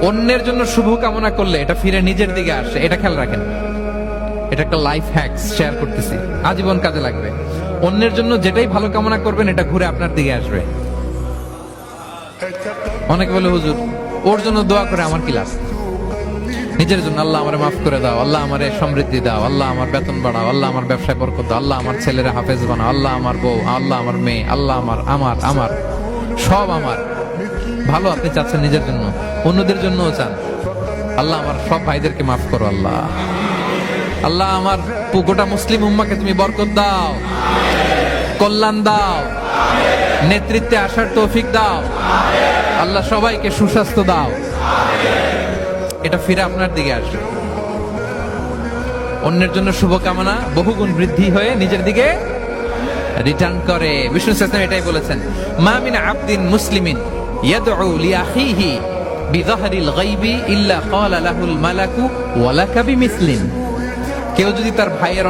অন্যের জন্য শুভ কামনা করলে এটা ফিরে নিজের দিকে আসে, এটা খেয়াল রাখেন। এটা একটা লাইফ হ্যাকস শেয়ার করতেছি, আজীবন কাজে লাগবে। অন্যের জন্য যেটাই ভালো কামনা করবেন এটা ঘুরে আপনার দিকে আসবে। অনেকে বলে হুজুর ওর জন্য দোয়া করে আমার কি লাভ? নিজের জন্য আল্লাহ আমারে মাফ করে দাও, আল্লাহ আমারে সমৃদ্ধি দাও, আল্লাহ আমার বেতন বাড়াও, আল্লাহ আমার ব্যবসায় বরকত দাও, আল্লাহ আমার ছেলেরা হাফেজ বানাও, আল্লাহ আমার বউ, আল্লাহ আমার মেয়ে, আল্লাহ আমার আমার আমার সব আমার ভালো আপনি চাচ্ছেন নিজের জন্য, অন্যদের জন্যও চান। আল্লাহ আমার সব ভাইদেরকে মাফ করো, আল্লাহ আল্লাহ আমার গোটা মুসলিম উম্মাকে তুমি বরকত দাও, কল্যাণ দাও, নেতৃত্বে আসার তৌফিক দাও, আল্লাহ সবাইকে সুস্বাস্থ্য দাও। এটা ফিরে আপনার দিকে আসবে। অন্যের জন্য শুভকামনা বহুগুণ বৃদ্ধি হয়ে নিজের দিকে রিটার্ন করে। বিষ্ণু সাল্লাল্লাহু এটাই বলেছেন, মা মিন আবদিন মুসলিমিন ইয়াদউ লিআখিহি বিযাহরিল গায়বি ইল্লা ক্বালা লাহুল মালাকু ওয়া লাকা বিমিসলিন। কেউ যদি তার ভাইয়ের